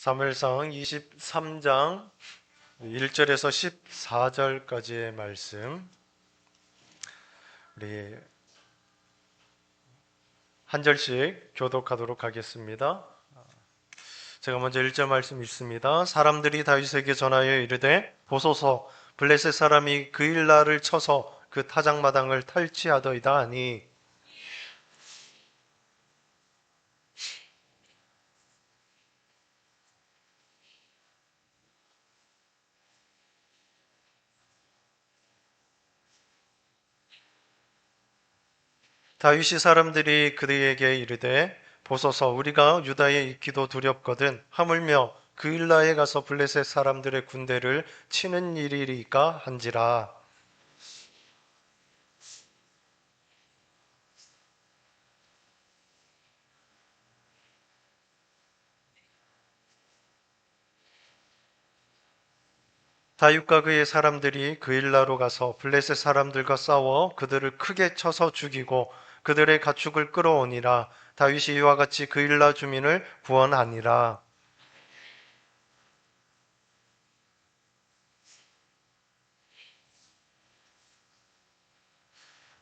사무엘상 23장 1절에서 14절까지의 말씀, 우리 한 절씩 교독하도록 하겠습니다. 제가 먼저 1절 말씀 읽습니다. 사람들이 다윗에게 전하여 이르되 보소서, 블레셋 사람이 그일라를 쳐서 그 타작마당을 탈취하더이다 하니, 다윗이 사람들이 그에게 이르되 보소서, 우리가 유다에 있기도 두렵거든 하물며 그일라에 가서 블레셋 사람들의 군대를 치는 일이리까 한지라. 다윗과 그의 사람들이 그일라로 가서 블레셋 사람들과 싸워 그들을 크게 쳐서 죽이고 그들의 가축을 끌어오니라. 다윗이 이와 같이 그일라 주민을 구원하니라.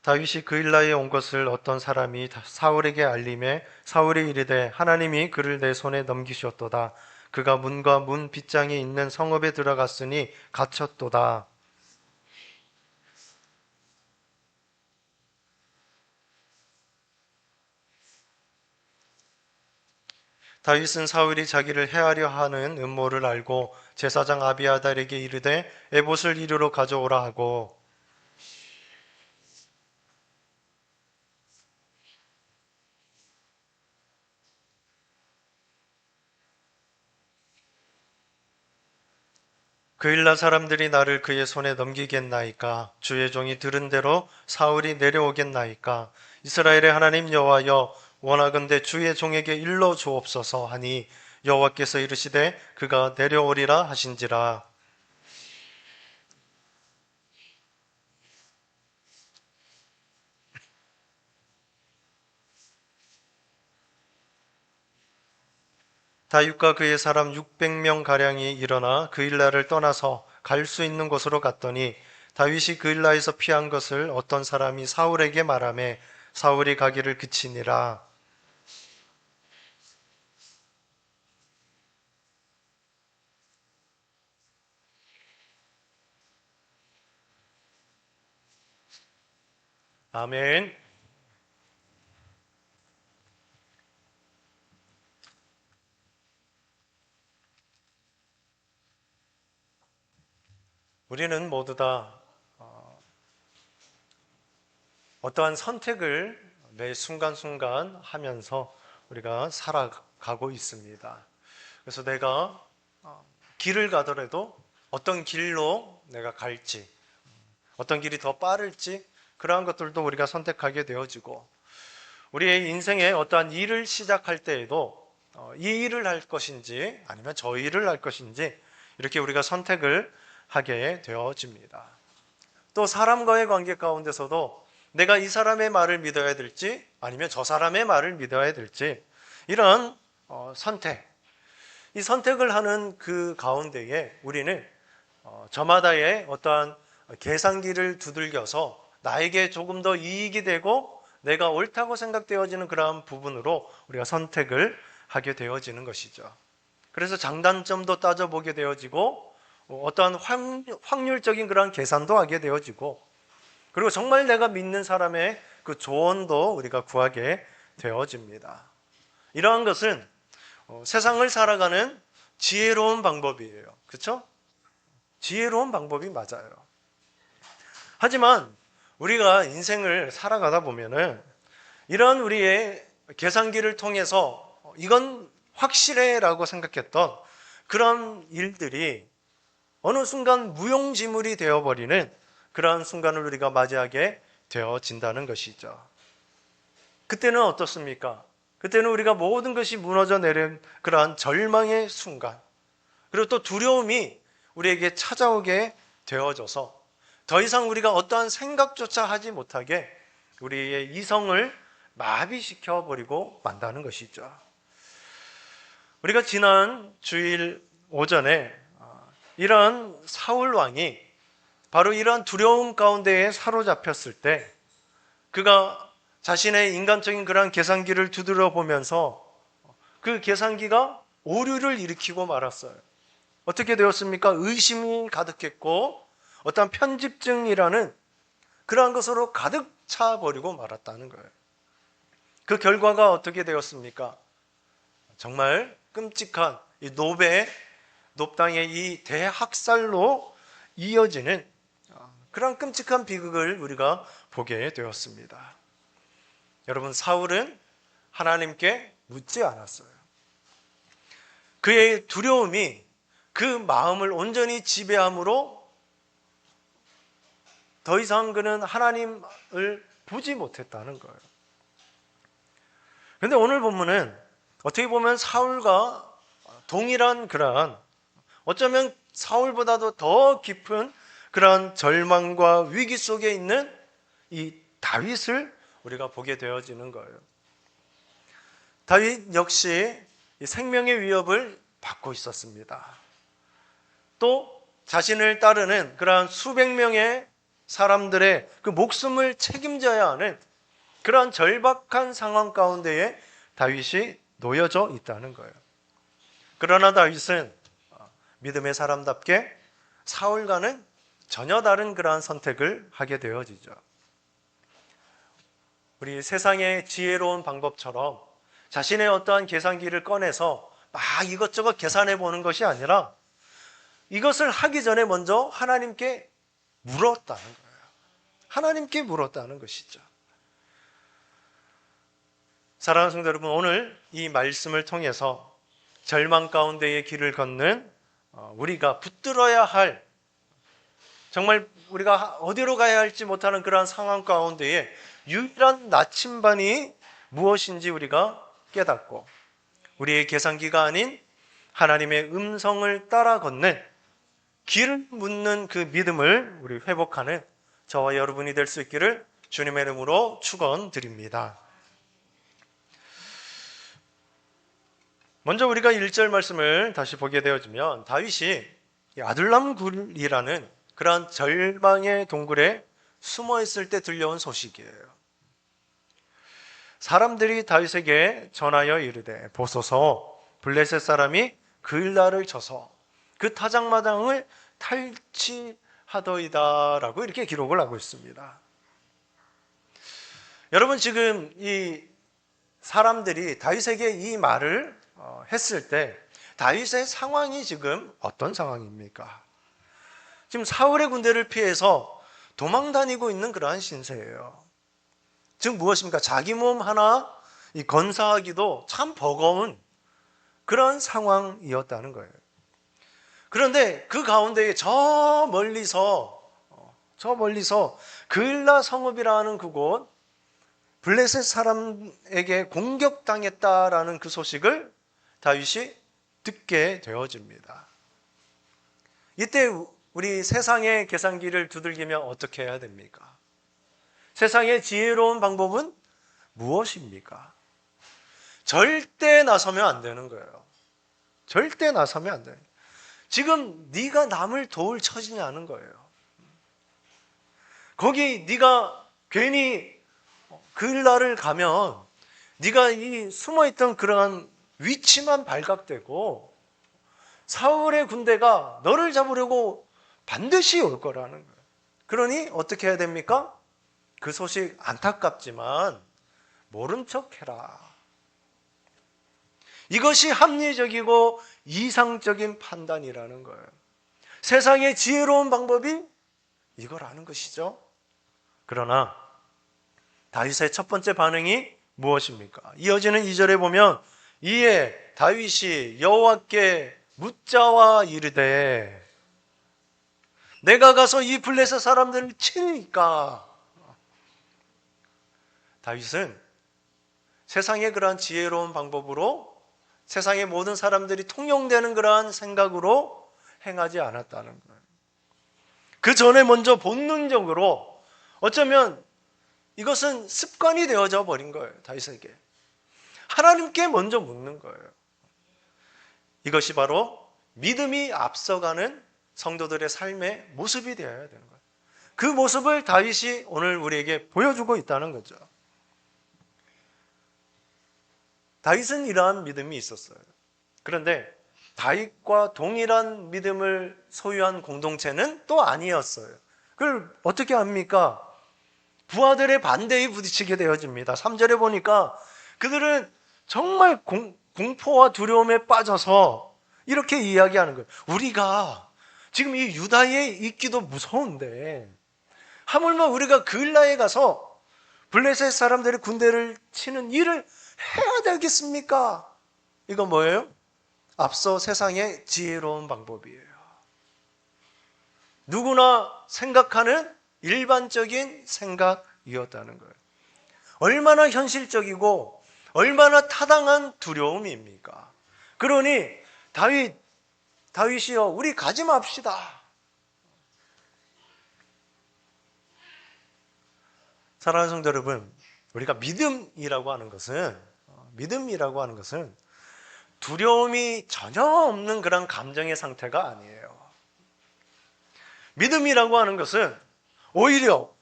다윗이 그일라에 온 것을 어떤 사람이 사울에게 알림해 사울이 이르되 하나님이 그를 내 손에 넘기셨도다. 그가 문과 문 빗장에 있는 성읍에 들어갔으니 갇혔도다. 다윗은 사울이 자기를 해하려 하는 음모를 알고 제사장 아비아달에게 이르되 에봇을 이리로 가져오라 하고, 그일라 사람들이 나를 그의 손에 넘기겠나이까? 주의 종이 들은 대로 사울이 내려오겠나이까? 이스라엘의 하나님 여호와여, 원하건대 주의 종에게 일러 주옵소서 하니 여호와께서 이르시되 그가 내려오리라 하신지라. 다윗과 그의 사람 600명 가량이 일어나 그일라를 떠나서 갈 수 있는 곳으로 갔더니 다윗이 그일라에서 피한 것을 어떤 사람이 사울에게 말하매 사울이 가기를 그치니라. 아멘. 우리는 모두 다 어떠한 선택을 매 순간순간 하면서 우리가 살아가고 있습니다. 그래서 내가 길을 가더라도 어떤 길로 내가 갈지, 어떤 길이 더 빠를지, 그러한 것들도 우리가 선택하게 되어지고, 우리의 인생에 어떠한 일을 시작할 때에도 이 일을 할 것인지 아니면 저 일을 할 것인지 이렇게 우리가 선택을 하게 되어집니다. 또 사람과의 관계 가운데서도 내가 이 사람의 말을 믿어야 될지 아니면 저 사람의 말을 믿어야 될지, 이런 선택, 이 선택을 하는 그 가운데에 우리는 저마다의 어떠한 계산기를 두들겨서 나에게 조금 더 이익이 되고 내가 옳다고 생각되어지는 그러한 부분으로 우리가 선택을 하게 되어지는 것이죠. 그래서 장단점도 따져보게 되어지고 어떠한 확률적인 그러한 계산도 하게 되어지고, 그리고 정말 내가 믿는 사람의 그 조언도 우리가 구하게 되어집니다. 이러한 것은 세상을 살아가는 지혜로운 방법이에요. 그렇죠? 지혜로운 방법이 맞아요. 하지만 우리가 인생을 살아가다 보면은 이런 우리의 계산기를 통해서 이건 확실해라고 생각했던 그런 일들이 어느 순간 무용지물이 되어버리는 그러한 순간을 우리가 맞이하게 되어진다는 것이죠. 그때는 어떻습니까? 그때는 우리가 모든 것이 무너져 내린 그러한 절망의 순간, 그리고 또 두려움이 우리에게 찾아오게 되어져서 더 이상 우리가 어떠한 생각조차 하지 못하게 우리의 이성을 마비시켜 버리고 만다는 것이죠. 우리가 지난 주일 오전에 이런 사울 왕이 바로 이런 두려움 가운데에 사로잡혔을 때 그가 자신의 인간적인 그런 계산기를 두드려 보면서 그 계산기가 오류를 일으키고 말았어요. 어떻게 되었습니까? 의심이 가득했고 어떤 편집증이라는 그러한 것으로 가득 차버리고 말았다는 거예요. 그 결과가 어떻게 되었습니까? 정말 끔찍한 이 노당의 이 대학살로 이어지는 그런 끔찍한 비극을 우리가 보게 되었습니다. 여러분, 사울은 하나님께 묻지 않았어요. 그의 두려움이 그 마음을 온전히 지배함으로 더 이상 그는 하나님을 보지 못했다는 거예요. 그런데 오늘 본문은 어떻게 보면 사울과 동일한 그러한, 어쩌면 사울보다도 더 깊은 그러한 절망과 위기 속에 있는 이 다윗을 우리가 보게 되어지는 거예요. 다윗 역시 생명의 위협을 받고 있었습니다. 또 자신을 따르는 그러한 수백 명의 사람들의 그 목숨을 책임져야 하는 그러한 절박한 상황 가운데에 다윗이 놓여져 있다는 거예요. 그러나 다윗은 믿음의 사람답게 사울과는 전혀 다른 그러한 선택을 하게 되어지죠. 우리 세상의 지혜로운 방법처럼 자신의 어떠한 계산기를 꺼내서 막 이것저것 계산해 보는 것이 아니라 이것을 하기 전에 먼저 하나님께 물었다는 거예요. 하나님께 물었다는 것이죠. 사랑하는 성도 여러분, 오늘 이 말씀을 통해서 절망 가운데의 길을 걷는 우리가 붙들어야 할, 정말 우리가 어디로 가야 할지 못하는 그러한 상황 가운데에 유일한 나침반이 무엇인지 우리가 깨닫고 우리의 계산기가 아닌 하나님의 음성을 따라 걷는, 길을 묻는 그 믿음을 우리 회복하는 저와 여러분이 될 수 있기를 주님의 이름으로 축원드립니다. 먼저 우리가 1절 말씀을 다시 보게 되어지면 다윗이 아둘람 굴이라는 그러한 절망의 동굴에 숨어 있을 때 들려온 소식이에요. 사람들이 다윗에게 전하여 이르되 보소서 블레셋 사람이 그일라를 쳐서 그 타작마당을 탈취하더이다라고 이렇게 기록을 하고 있습니다. 여러분, 지금 이 사람들이 다윗에게 이 말을 했을 때 다윗의 상황이 지금 어떤 상황입니까? 지금 사울의 군대를 피해서 도망 다니고 있는 그러한 신세예요. 즉 무엇입니까? 자기 몸 하나 건사하기도 참 버거운 그런 상황이었다는 거예요. 그런데 그 가운데에 저 멀리서 그일라 성읍이라는 그곳, 블레셋 사람에게 공격당했다라는 그 소식을 다윗이 듣게 되어집니다. 이때 우리 세상의 계산기를 두들기면 어떻게 해야 됩니까? 세상의 지혜로운 방법은 무엇입니까? 절대 나서면 안 되는 거예요. 절대 나서면 안 돼요. 지금 네가 남을 도울 처지냐는 거예요. 거기 네가 괜히 그일라를 가면 네가 이 숨어있던 그러한 위치만 발각되고 사울의 군대가 너를 잡으려고 반드시 올 거라는 거예요. 그러니 어떻게 해야 됩니까? 그 소식 안타깝지만 모른 척 해라. 이것이 합리적이고 이상적인 판단이라는 거예요. 세상의 지혜로운 방법이 이거라는 것이죠. 그러나 다윗의 첫 번째 반응이 무엇입니까? 이어지는 2절에 보면 이에 다윗이 여호와께 묻자와 이르되 내가 가서 이 블레셋 사람들을 치니까. 다윗은 세상의 그러한 지혜로운 방법으로 세상의 모든 사람들이 통용되는 그러한 생각으로 행하지 않았다는 거예요. 그 전에 먼저 본능적으로 어쩌면 이것은 습관이 되어져 버린 거예요. 다윗에게 하나님께 먼저 묻는 거예요. 이것이 바로 믿음이 앞서가는 성도들의 삶의 모습이 되어야 되는 거예요. 그 모습을 다윗이 오늘 우리에게 보여주고 있다는 거죠. 다윗은 이러한 믿음이 있었어요. 그런데 다윗과 동일한 믿음을 소유한 공동체는 또 아니었어요. 그걸 어떻게 합니까? 부하들의 반대에 부딪히게 되어집니다. 3절에 보니까 그들은 정말 공포와 두려움에 빠져서 이렇게 이야기하는 거예요. 우리가 지금 이 유다에 있기도 무서운데 하물며 우리가 그을라에 가서 블레셋 사람들의 군대를 치는 일을 해야 되겠습니까? 이거 뭐예요? 앞서 세상의 지혜로운 방법이에요. 누구나 생각하는 일반적인 생각이었다는 거예요. 얼마나 현실적이고 얼마나 타당한 두려움입니까? 그러니 다윗이여 우리 가지 맙시다. 사랑하는 성도 여러분, 우리가 믿음이라고 하는 것은 두려움이 전혀 없는 그런 감정의 상태가 아니에요. 믿음이라고 하는 것은 오히려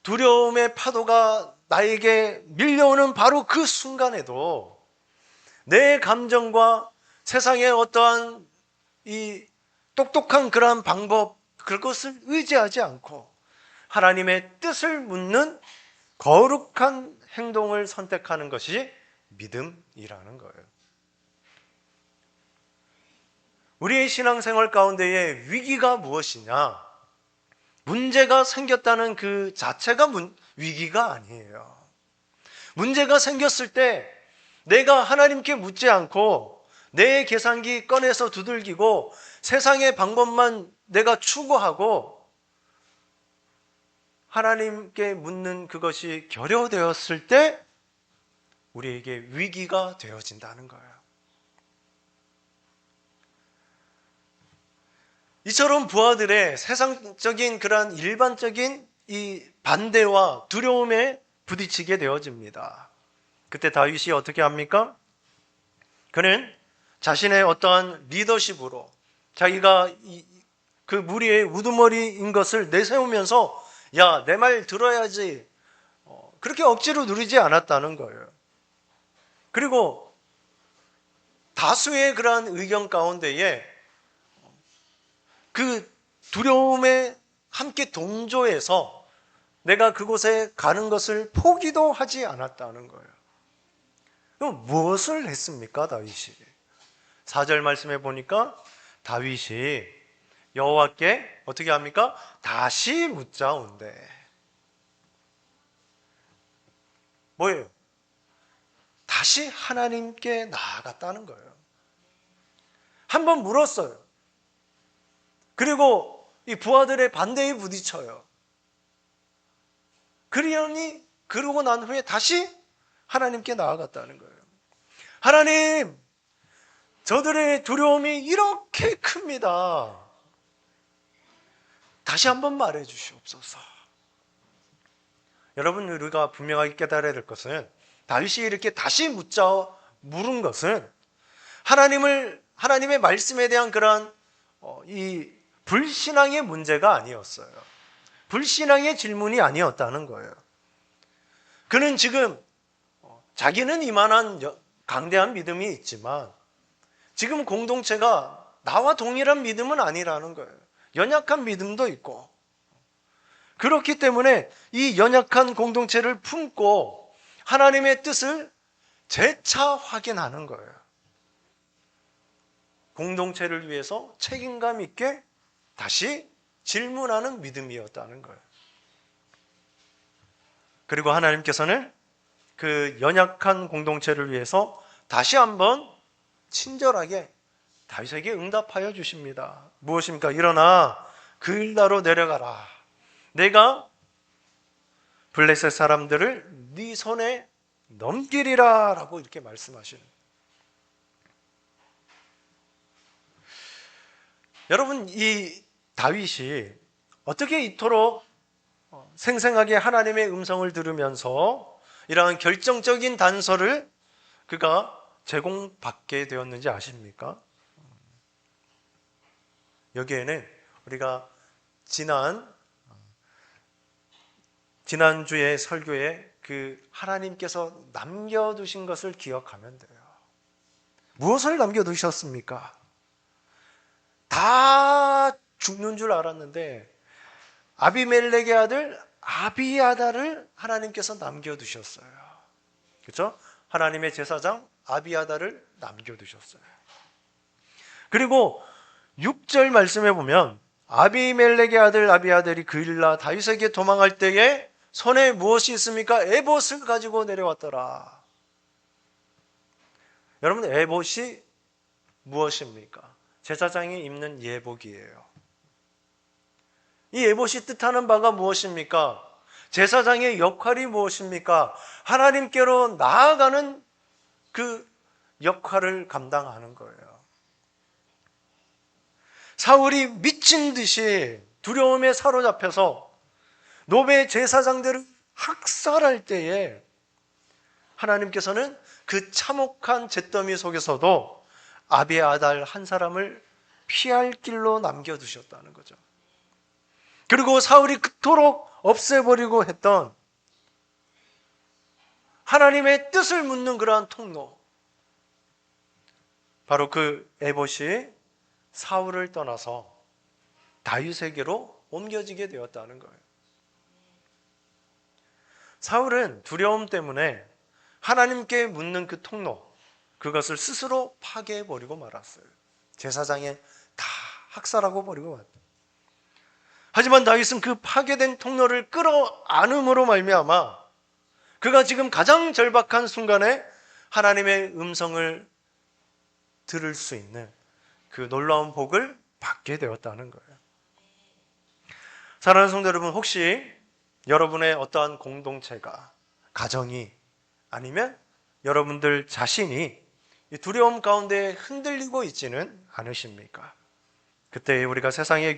두려움의 파도가 나에게 밀려오는 바로 그 순간에도 내 감정과 세상의 어떠한 이 똑똑한 그러한 방법, 그것을 의지하지 않고 하나님의 뜻을 묻는 거룩한 행동을 선택하는 것이 믿음이라는 거예요. 우리의 신앙생활 가운데에 위기가 무엇이냐? 문제가 생겼다는 그 자체가 위기가 아니에요. 문제가 생겼을 때 내가 하나님께 묻지 않고 내 계산기 꺼내서 두들기고 세상의 방법만 내가 추구하고 하나님께 묻는 그것이 결여되었을 때 우리에게 위기가 되어진다는 거예요. 이처럼 부하들의 세상적인 그러한 일반적인 이 반대와 두려움에 부딪히게 되어집니다. 그때 다윗이 어떻게 합니까? 그는 자신의 어떠한 리더십으로 자기가 그 무리의 우두머리인 것을 내세우면서 야, 내 말 들어야지. 그렇게 억지로 누리지 않았다는 거예요. 그리고 다수의 그러한 의견 가운데에 그 두려움에 함께 동조해서 내가 그곳에 가는 것을 포기도 하지 않았다는 거예요. 그럼 무엇을 했습니까, 다윗이? 4절 말씀해 보니까 다윗이 여호와께 어떻게 합니까? 다시 묻자온대. 뭐예요? 다시 하나님께 나아갔다는 거예요. 한번 물었어요. 그리고 이 부하들의 반대에 부딪혀요. 그러고 난 후에 다시 하나님께 나아갔다는 거예요. 하나님, 저들의 두려움이 이렇게 큽니다. 다시 한번 말해 주시옵소서. 여러분, 우리가 분명하게 깨달아야 될 것은 다윗이 이렇게 다시 물은 것은 하나님의 말씀에 대한 그런 이 불신앙의 문제가 아니었어요. 불신앙의 질문이 아니었다는 거예요. 그는 지금 자기는 이만한 강대한 믿음이 있지만 지금 공동체가 나와 동일한 믿음은 아니라는 거예요. 연약한 믿음도 있고 그렇기 때문에 이 연약한 공동체를 품고 하나님의 뜻을 재차 확인하는 거예요. 공동체를 위해서 책임감 있게 다시 질문하는 믿음이었다는 거예요. 그리고 하나님께서는 그 연약한 공동체를 위해서 다시 한번 친절하게 다윗에게 응답하여 주십니다. 무엇입니까? 일어나 그일라로 내려가라. 내가 블레셋 사람들을 네 손에 넘기리라 라고 이렇게 말씀하시는. 여러분, 이 다윗이 어떻게 이토록 생생하게 하나님의 음성을 들으면서 이러한 결정적인 단서를 그가 제공받게 되었는지 아십니까? 여기에는 우리가 지난주에 설교에 그 하나님께서 남겨두신 것을 기억하면 돼요. 무엇을 남겨두셨습니까? 다 죽는 줄 알았는데 아비멜렉의 아들 아비아달을 하나님께서 남겨두셨어요. 그렇죠? 하나님의 제사장 아비아달을 남겨두셨어요. 그리고 6절 말씀에 보면 아비멜렉의 아들 아비아달이 그일라 다윗에게 도망할 때에 손에 무엇이 있습니까? 에봇을 가지고 내려왔더라. 여러분, 에봇이 무엇입니까? 제사장이 입는 예복이에요. 이 에봇이 뜻하는 바가 무엇입니까? 제사장의 역할이 무엇입니까? 하나님께로 나아가는 그 역할을 감당하는 거예요. 사울이 미친 듯이 두려움에 사로잡혀서 노베 제사장들을 학살할 때에 하나님께서는 그 참혹한 잿더미 속에서도 아비아달 한 사람을 피할 길로 남겨두셨다는 거죠. 그리고 사울이 그토록 없애버리고 했던 하나님의 뜻을 묻는 그러한 통로, 바로 그 에봇이 사울을 떠나서 다윗에게로 옮겨지게 되었다는 거예요. 사울은 두려움 때문에 하나님께 묻는 그 통로, 그것을 스스로 파괴해버리고 말았어요. 제사장에 다 학살하고 버리고 말았어요. 하지만 다윗은 그 파괴된 통로를 끌어안음으로 말미암아 그가 지금 가장 절박한 순간에 하나님의 음성을 들을 수 있는 그 놀라운 복을 받게 되었다는 거예요. 사랑하는 성도 여러분, 혹시 여러분의 어떠한 공동체가, 가정이, 아니면 여러분들 자신이 두려움 가운데 흔들리고 있지는 않으십니까? 그때 우리가 세상에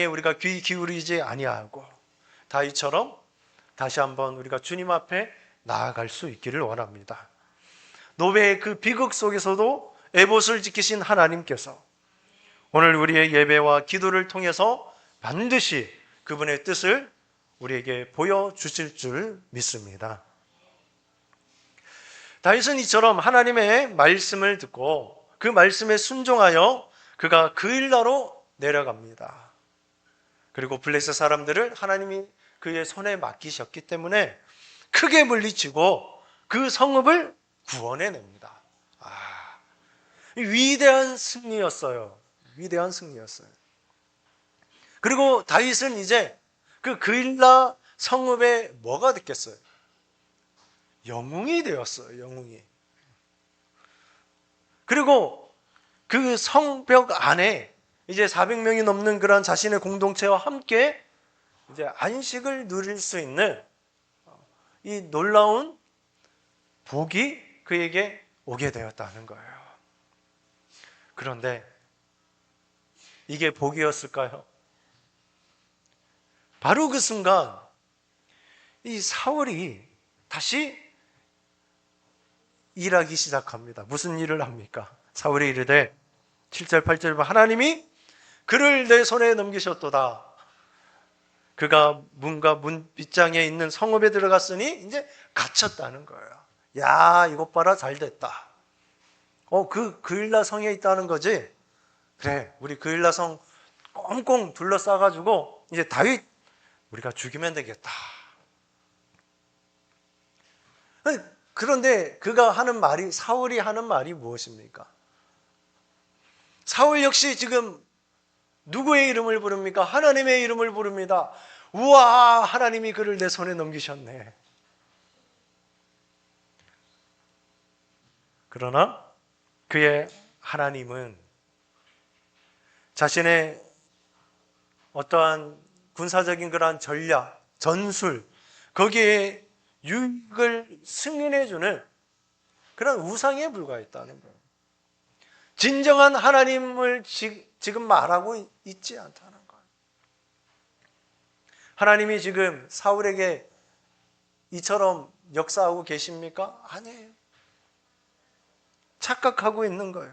우리가 귀 기울이지 아니하고 다윗처럼 다시 한번 우리가 주님 앞에 나아갈 수 있기를 원합니다. 노베의 그 비극 속에서도 에봇을 지키신 하나님께서 오늘 우리의 예배와 기도를 통해서 반드시 그분의 뜻을 우리에게 보여주실 줄 믿습니다. 다윗은 이처럼 하나님의 말씀을 듣고 그 말씀에 순종하여 그가 그일라로 내려갑니다. 그리고 블레셋 사람들을 하나님이 그의 손에 맡기셨기 때문에 크게 물리치고 그 성읍을 구원해냅니다. 위대한 승리였어요. 위대한 승리였어요. 그리고 다윗은 이제 그 그일라 성읍에 뭐가 됐겠어요? 영웅이 되었어요. 영웅이. 그리고 그 성벽 안에 이제 400명이 넘는 그런 자신의 공동체와 함께 이제 안식을 누릴 수 있는 이 놀라운 복이 그에게 오게 되었다는 거예요. 그런데 이게 복이었을까요? 바로 그 순간 이 사울이 다시 일하기 시작합니다. 무슨 일을 합니까? 사울이 이르되 7절 8절 하나님이 그를 내 손에 넘기셨도다. 그가 문과 문 빗장에 있는 성읍에 들어갔으니 이제 갇혔다는 거예요. 야, 이것 봐라, 잘 됐다. 그 그일라 성에 있다는 거지. 그래, 우리 그일라 성 꽁꽁 둘러싸가지고 이제 다윗 우리가 죽이면 되겠다. 그런데 사울이 하는 말이 무엇입니까? 사울 역시 지금 누구의 이름을 부릅니까? 하나님의 이름을 부릅니다. 우와, 하나님이 그를 내 손에 넘기셨네. 그러나 그의 하나님은 자신의 어떠한 군사적인 그러한 전략, 전술, 거기에 유익을 승인해주는 그런 우상에 불과했다는 거예요. 진정한 하나님을 지금 말하고 있지 않다는 거예요. 하나님이 지금 사울에게 이처럼 역사하고 계십니까? 아니에요. 착각하고 있는 거예요.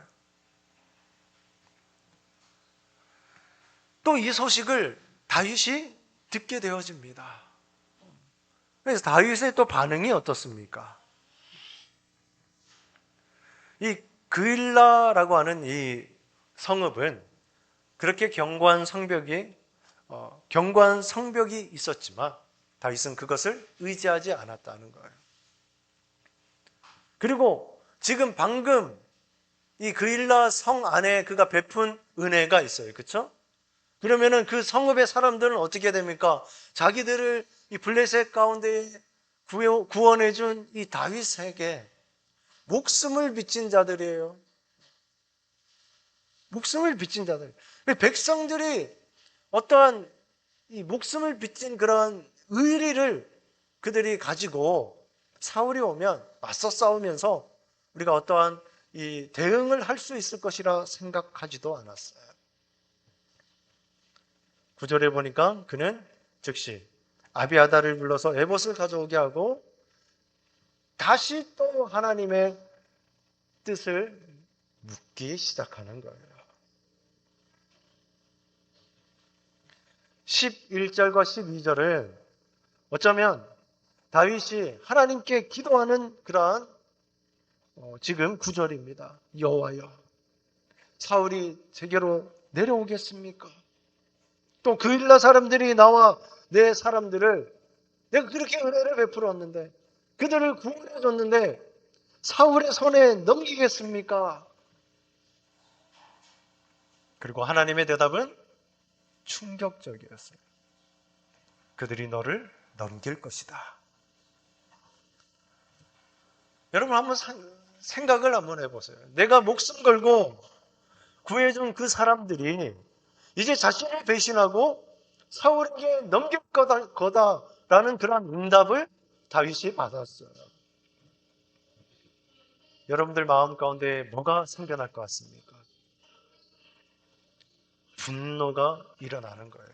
또 이 소식을 다윗이 듣게 되어집니다. 그래서 다윗의 또 반응이 어떻습니까? 이 그일라라고 하는 이 성읍은 그렇게 견고한 성벽이 있었지만 다윗은 그것을 의지하지 않았다는 거예요. 그리고 지금 방금 이 그일라 성 안에 그가 베푼 은혜가 있어요. 그렇죠? 그러면은 그 성읍의 사람들은 어떻게 됩니까? 자기들을 이 블레셋 가운데 구원해 준 이 다윗에게 목숨을 빚진 자들이에요. 목숨을 빚진 자들. 백성들이 어떠한 이 목숨을 빚진 그런 의리를 그들이 가지고 사울이 오면 맞서 싸우면서 우리가 어떠한 이 대응을 할 수 있을 것이라 생각하지도 않았어요. 9절에 보니까 그는 즉시 아비아달을 불러서 에봇을 가져오게 하고 다시 또 하나님의 뜻을 묻기 시작하는 거예요. 11절과 12절은 어쩌면 다윗이 하나님께 기도하는 그러한 지금 구절입니다. 여호와여, 사울이 제게로 내려오겠습니까? 또 그일라 사람들이 나와 내 사람들을 내가 그렇게 은혜를 베풀었는데 그들을 구원해 줬는데 사울의 손에 넘기겠습니까? 그리고 하나님의 대답은 충격적이었어요. 그들이 너를 넘길 것이다. 여러분 한번 생각을 한번 해보세요. 내가 목숨 걸고 구해준 그 사람들이 이제 자신을 배신하고 사울에게 넘길 거다라는 그런 응답을 다윗이 받았어요. 여러분들 마음 가운데 뭐가 생겨날 것 같습니까? 분노가 일어나는 거예요.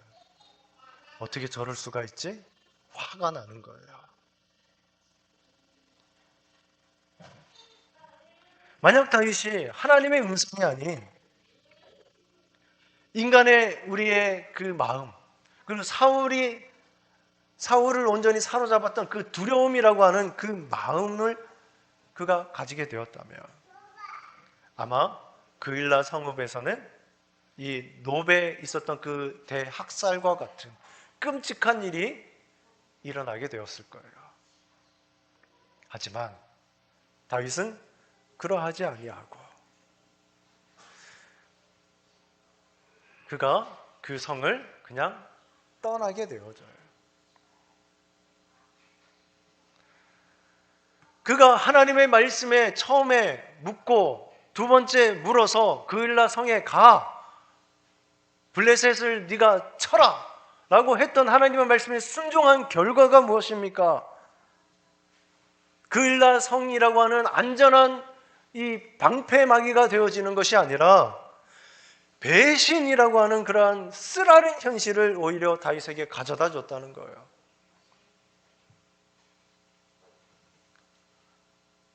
어떻게 저럴 수가 있지? 화가 나는 거예요. 만약 다윗이 하나님의 음성이 아닌 인간의 우리의 그 마음, 그리고 사울을 온전히 사로잡았던 그 두려움이라고 하는 그 마음을 그가 가지게 되었다면 아마 그일라 성읍에서는 이 노베에 있었던 그 대학살과 같은 끔찍한 일이 일어나게 되었을 거예요. 하지만 다윗은 그러하지 아니하고 그가 그 성을 그냥 떠나게 되어져요. 그가 하나님의 말씀에 처음에 묻고 두 번째 물어서 그일라 성에 가 블레셋을 네가 쳐라 라고 했던 하나님의 말씀에 순종한 결과가 무엇입니까? 그일라 성이라고 하는 안전한 이 방패막이가 되어지는 것이 아니라 배신이라고 하는 그러한 쓰라린 현실을 오히려 다윗에게 가져다 줬다는 거예요.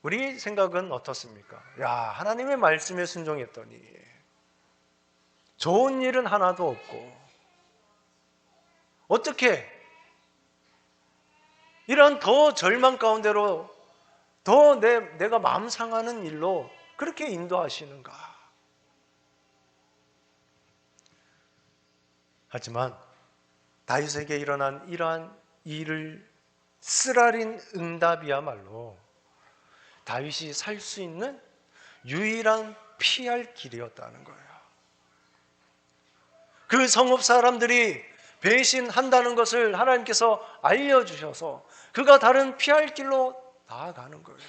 우리 생각은 어떻습니까? 야, 하나님의 말씀에 순종했더니 좋은 일은 하나도 없고 어떻게 이런 더 절망 가운데로 더 내가 마음 상하는 일로 그렇게 인도하시는가? 하지만 다윗에게 일어난 이러한 일을 쓰라린 응답이야말로 다윗이 살 수 있는 유일한 피할 길이었다는 거예요. 그 성읍 사람들이 배신한다는 것을 하나님께서 알려주셔서 그가 다른 피할 길로 나아가는 거예요.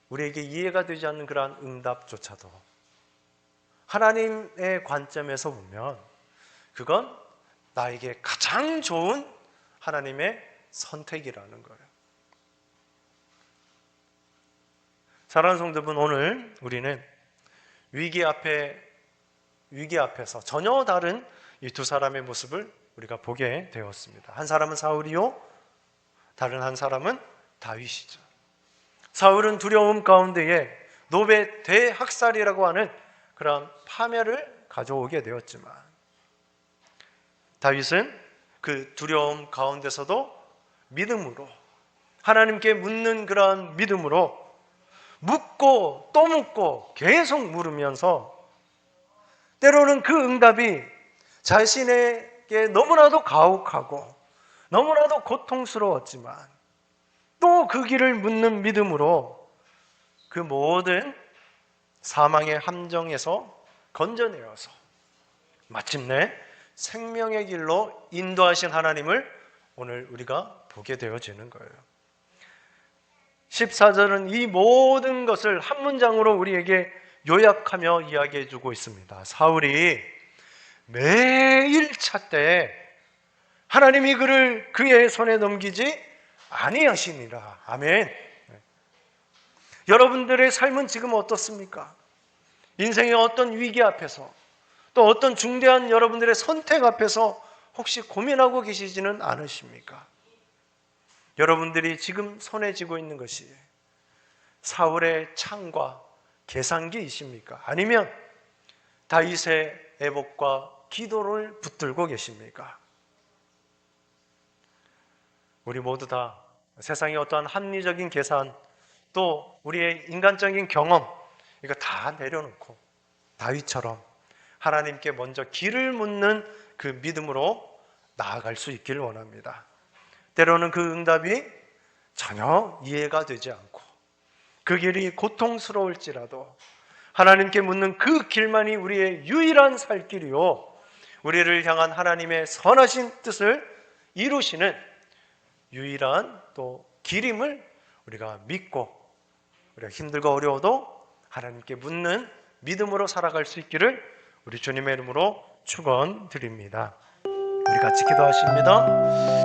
우리에게 이해가 되지 않는 그러한 응답조차도 하나님의 관점에서 보면 그건 나에게 가장 좋은 하나님의 선택이라는 거예요. 사랑하는 성도분, 오늘 우리는 위기 앞에서 전혀 다른 이 두 사람의 모습을 우리가 보게 되었습니다. 한 사람은 사울이요, 다른 한 사람은 다윗이죠. 사울은 두려움 가운데에 노베 대학살이라고 하는 그런 파멸을 가져오게 되었지만, 다윗은 그 두려움 가운데서도 믿음으로, 하나님께 묻는 그러한 믿음으로 묻고 또 묻고 계속 물으면서, 때로는 그 응답이 자신에게 너무나도 가혹하고 너무나도 고통스러웠지만 또 그 길을 묻는 믿음으로 그 모든 사망의 함정에서 건져내어서 마침내 생명의 길로 인도하신 하나님을 오늘 우리가 보게 되어지는 거예요. 14절은 이 모든 것을 한 문장으로 우리에게 요약하며 이야기해 주고 있습니다. 사울이 매일 찾되 하나님이 그를 그의 손에 넘기지 아니하시니라. 아멘. 여러분들의 삶은 지금 어떻습니까? 인생의 어떤 위기 앞에서, 또 어떤 중대한 여러분들의 선택 앞에서 혹시 고민하고 계시지는 않으십니까? 여러분들이 지금 손에 쥐고 있는 것이 사울의 창과 계산기이십니까? 아니면 다윗의 애복과 기도를 붙들고 계십니까? 우리 모두 다 세상의 어떠한 합리적인 계산, 또 우리의 인간적인 경험, 이거 다 내려놓고 다윗처럼 하나님께 먼저 길을 묻는 그 믿음으로 나아갈 수 있기를 원합니다. 때로는 그 응답이 전혀 이해가 되지 않고 그 길이 고통스러울지라도 하나님께 묻는 그 길만이 우리의 유일한 살 길이요, 우리를 향한 하나님의 선하신 뜻을 이루시는 유일한 또 길임을 우리가 믿고, 우리가 힘들고 어려워도 하나님께 묻는 믿음으로 살아갈 수 있기를 우리 주님의 이름으로 축원드립니다. 우리 같이 기도하십니다.